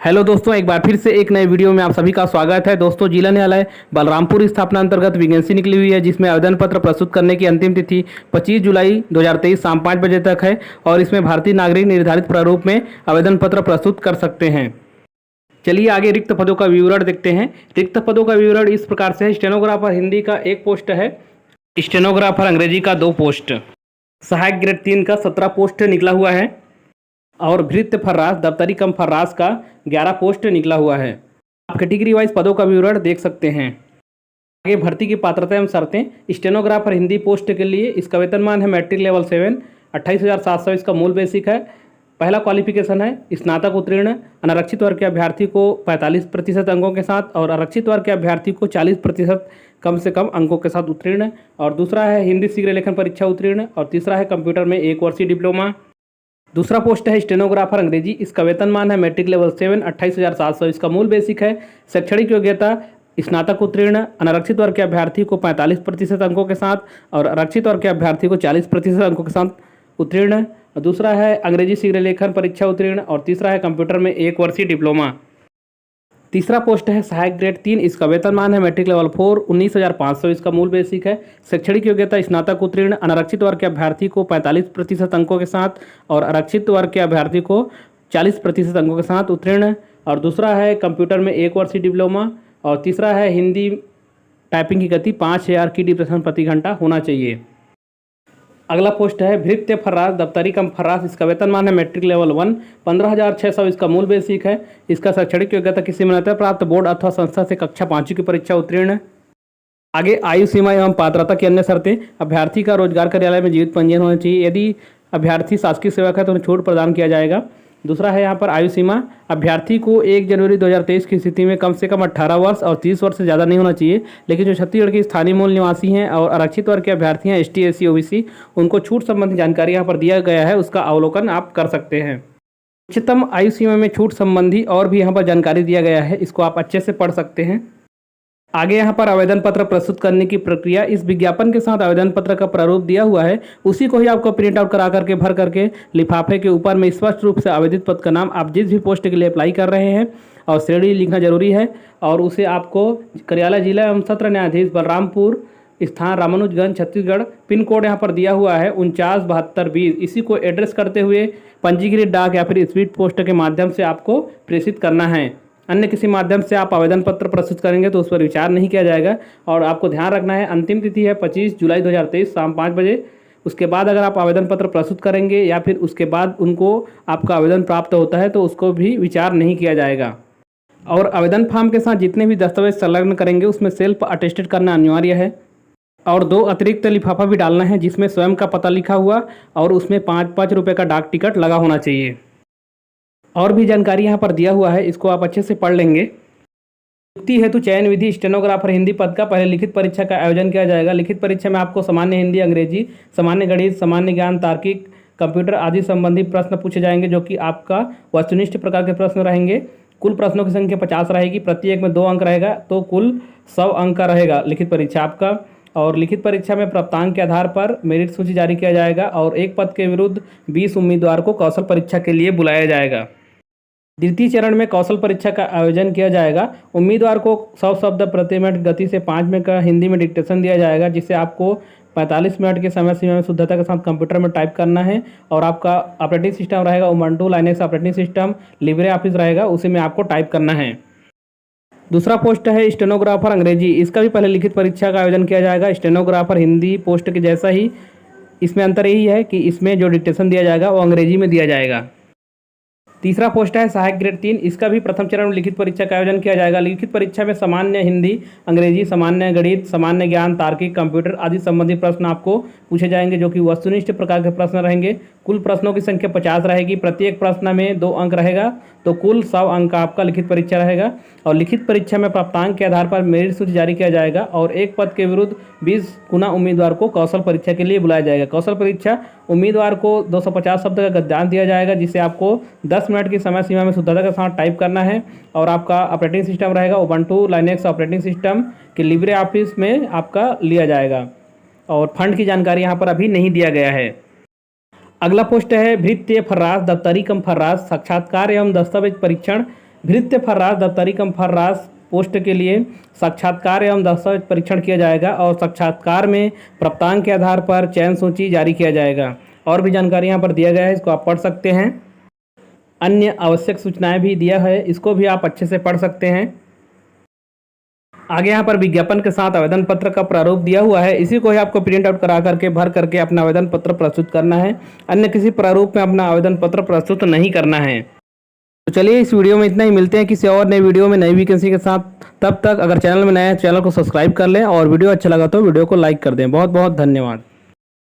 Hello दोस्तों, एक बार फिर से एक नए वीडियो में आप सभी का स्वागत है। दोस्तों, जिला न्यायालय बलरामपुर स्थापना अंतर्गत वैकेंसी निकली हुई है, जिसमें आवेदन पत्र प्रस्तुत करने की अंतिम तिथि 25 जुलाई 2023 शाम 5 बजे तक है और इसमें भारतीय नागरिक निर्धारित प्रारूप में आवेदन पत्र प्रस्तुत कर सकते हैं। चलिए आगे रिक्त पदों का विवरण देखते हैं। रिक्त पदों का विवरण इस प्रकार से है। स्टेनोग्राफर हिंदी का 1 पोस्ट है, स्टेनोग्राफर अंग्रेजी का 2 पोस्ट, सहायक ग्रेड 3 का 17 पोस्ट निकला हुआ है और भृत्य फर्रास दफ्तरी कम फर्रास का 11 पोस्ट निकला हुआ है। आप कैटेगरी वाइज पदों का विवरण देख सकते हैं। आगे भर्ती की पात्रता एवं शर्तें। स्टेनोग्राफर हिंदी पोस्ट के लिए इसका वेतनमान है मैट्रिक लेवल 7, 28,700 इसका मूल बेसिक है। पहला क्वालिफिकेशन है स्नातक उत्तीर्ण। अनारक्षित वर्ग के अभ्यर्थी को 45% अंकों के साथ और आरक्षित वर्ग के अभ्यर्थी को 40% कम से कम अंकों के साथ उत्तीर्ण। और दूसरा है हिंदी शीघ्र लेखन परीक्षा उत्तीर्ण। और तीसरा है कंप्यूटर में 1 वर्षीय डिप्लोमा। दूसरा पोस्ट है स्टेनोग्राफर अंग्रेजी। इसका वेतनमान है मैट्रिक लेवल 7, 28,700 इसका मूल बेसिक है। शैक्षणिक योग्यता स्नातक उत्तीर्ण। अनारक्षित वर्ग के अभ्यर्थी को 45% अंकों के साथ और आरक्षित वर्ग के अभ्यर्थी को 40% अंकों के साथ उत्तीर्ण। दूसरा है अंग्रेजी शीघ्र लेखन परीक्षा उत्तीर्ण और तीसरा है कंप्यूटर में 1 वर्षीय डिप्लोमा। तीसरा पोस्ट है सहायक ग्रेड 3। इसका वेतनमान है मैट्रिक लेवल 4, 19,500 इसका मूल बेसिक है। शैक्षणिक योग्यता स्नातक उत्तीर्ण। अनारक्षित वर्ग के अभ्यर्थी को 45% अंकों के साथ और आरक्षित वर्ग के अभ्यर्थी को 40% अंकों के साथ उत्तीर्ण। और दूसरा है कंप्यूटर में 1 वर्षीय डिप्लोमा। और तीसरा है हिंदी टाइपिंग की गति 5000 की डिप्रेशन प्रति घंटा होना चाहिए। अगला पोस्ट है भृत्य फर्रास दफ्तरी कम फर्रास। इसका वेतनमान है मैट्रिक लेवल 1, 15,600 इसका मूल बेसिक है। इसका शैक्षणिक योग्यता किसी मान्यता प्राप्त बोर्ड अथवा संस्था से कक्षा 5 की परीक्षा उत्तीर्ण। आगे आयु सीमा एवं पात्रता की अन्य शर्तें। अभ्यर्थी का रोजगार कार्यालय में जीवित पंजीयन होना चाहिए। यदि अभ्यर्थी शासकीय सेवक है तो उन्हें छूट प्रदान किया जाएगा। दूसरा है यहाँ पर आयु सीमा। अभ्यर्थी को 1 जनवरी 2023 की स्थिति में कम से कम 18 वर्ष और 30 वर्ष से ज़्यादा नहीं होना चाहिए। लेकिन जो छत्तीसगढ़ के स्थानीय मूल निवासी हैं और आरक्षित वर्ग के अभ्यर्थी हैं ST SC OBC, उनको छूट संबंधी जानकारी यहाँ पर दिया गया है, उसका अवलोकन आप कर सकते हैं। उच्चतम आयु सीमा में छूट संबंधी और भी यहाँ पर जानकारी दिया गया है, इसको आप अच्छे से पढ़ सकते हैं। आगे यहाँ पर आवेदन पत्र प्रस्तुत करने की प्रक्रिया। इस विज्ञापन के साथ आवेदन पत्र का प्रारूप दिया हुआ है, उसी को ही आपको प्रिंट आउट करा करके भर करके लिफाफे के ऊपर में स्पष्ट रूप से आवेदित पद का नाम, आप जिस भी पोस्ट के लिए अप्लाई कर रहे हैं और श्रेणी लिखना जरूरी है और उसे आपको कार्यालय जिला एवं सत्र न्यायाधीश बलरामपुर, स्थान रामानुजगंज, छत्तीसगढ़, पिन कोड यहाँ पर दिया हुआ है 497220, इसी को एड्रेस करते हुए पंजीकृत डाक या फिर स्पीड पोस्ट के माध्यम से आपको प्रेषित करना है। अन्य किसी माध्यम से आप आवेदन पत्र प्रस्तुत करेंगे तो उस पर विचार नहीं किया जाएगा। और आपको ध्यान रखना है अंतिम तिथि है 25 जुलाई 2023 शाम 5 बजे। उसके बाद अगर आप आवेदन पत्र प्रस्तुत करेंगे या फिर उसके बाद उनको आपका आवेदन प्राप्त होता है तो उसको भी विचार नहीं किया जाएगा। और आवेदन फॉर्म के साथ जितने भी दस्तावेज संलग्न करेंगे उसमें सेल्फ अटेस्टेड करना अनिवार्य है और 2 अतिरिक्त लिफाफा भी डालना है जिसमें स्वयं का पता लिखा हुआ और उसमें 5-5 रुपये का डाक टिकट लगा होना चाहिए। और भी जानकारी यहाँ पर दिया हुआ है, इसको आप अच्छे से पढ़ लेंगे। नियुक्ति हेतु चयन विधि। स्टेनोग्राफर हिंदी पद का पहले लिखित परीक्षा का आयोजन किया जाएगा। लिखित परीक्षा में आपको सामान्य हिंदी, अंग्रेजी, सामान्य गणित, सामान्य ज्ञान, तार्किक, कंप्यूटर आदि संबंधी प्रश्न पूछे जाएंगे, जो कि आपका वस्तुनिष्ठ प्रकार के प्रश्न रहेंगे। कुल प्रश्नों की संख्या 50 रहेगी, प्रत्येक में 2 अंक रहेगा, तो कुल 100 अंक का रहेगा लिखित परीक्षा आपका। और लिखित परीक्षा में प्राप्तांक के आधार पर मेरिट सूची जारी किया जाएगा और एक पद के विरुद्ध 20 उम्मीदवार को कौशल परीक्षा के लिए बुलाया जाएगा। द्वितीय चरण में कौशल परीक्षा का आयोजन किया जाएगा। उम्मीदवार को 100 शब्द प्रति मिनट गति से 5 मिनट का हिंदी में डिक्टेशन दिया जाएगा, जिसे आपको 45 मिनट के समय सीमा में शुद्धता के साथ कंप्यूटर में टाइप करना है। और आपका ऑपरेटिंग सिस्टम रहेगा Ubuntu Linux operating system, Libre office रहेगा, उसी में आपको टाइप करना है। दूसरा पोस्ट है स्टेनोग्राफर अंग्रेजी। इसका भी पहले लिखित परीक्षा का आयोजन किया जाएगा। स्टेनोग्राफर हिंदी पोस्ट के जैसा ही इसमें अंतर यही है कि इसमें जो डिक्टेशन दिया जाएगा वो अंग्रेजी में दिया जाएगा। तीसरा पोस्ट है सहायक ग्रेड 3। इसका भी प्रथम चरण में लिखित परीक्षा का आयोजन किया जाएगा। लिखित परीक्षा में सामान्य हिंदी, अंग्रेजी, सामान्य गणित, सामान्य ज्ञान, तार्किक, कंप्यूटर आदि संबंधी प्रश्न आपको पूछे जाएंगे, जो कि वस्तुनिष्ठ प्रकार के प्रश्न रहेंगे। कुल प्रश्नों की संख्या 50 रहेगी, प्रत्येक प्रश्न में 2 अंक रहेगा, तो कुल 100 अंक का आपका लिखित परीक्षा रहेगा। और लिखित परीक्षा में प्राप्तांक के आधार पर मेरिट सूची जारी किया जाएगा और एक पद के विरुद्ध 20 गुना उम्मीदवार को कौशल परीक्षा के लिए बुलाया जाएगा। कौशल परीक्षा उम्मीदवार को 250 शब्द का गद्यांश दिया जाएगा, जिसे आपको 10 मिनट की समय सीमा में शुद्धता के साथ टाइप करना है। और आपका ऑपरेटिंग सिस्टम रहेगा उबंटू लाइनेक्स ऑपरेटिंग सिस्टम के लिब्रे ऑफिस में आपका लिया जाएगा। और फंड की जानकारी यहाँ पर अभी नहीं दिया गया है। अगला पोस्ट है भृत्य फर्रास दफ्तरी कम फर्रास। साक्षात्कार एवं दस्तावेज परीक्षण भृत्य फर्राश दफ्तरी कम फर्राश पोस्ट के लिए साक्षात्कार एवं दस्तावेज परीक्षण किया जाएगा और साक्षात्कार में प्राप्तांक के आधार पर चयन सूची जारी किया जाएगा। और भी जानकारी यहाँ पर दिया गया है, इसको आप पढ़ सकते हैं। अन्य आवश्यक सूचनाएं भी दिया है, इसको भी आप अच्छे से पढ़ सकते हैं। आगे यहाँ पर विज्ञापन के साथ आवेदन पत्र का प्रारूप दिया हुआ है, इसी को ही आपको प्रिंट आउट करा करके भर करके अपना आवेदन पत्र प्रस्तुत करना है। अन्य किसी प्रारूप में अपना आवेदन पत्र प्रस्तुत नहीं करना है। तो चलिए इस वीडियो में इतना ही, मिलते हैं किसी और नई वीडियो में नई वैकेंसी के साथ। तब तक अगर चैनल में नया है चैनल को सब्सक्राइब कर लें और वीडियो अच्छा लगा तो वीडियो को लाइक कर दें। बहुत बहुत धन्यवाद।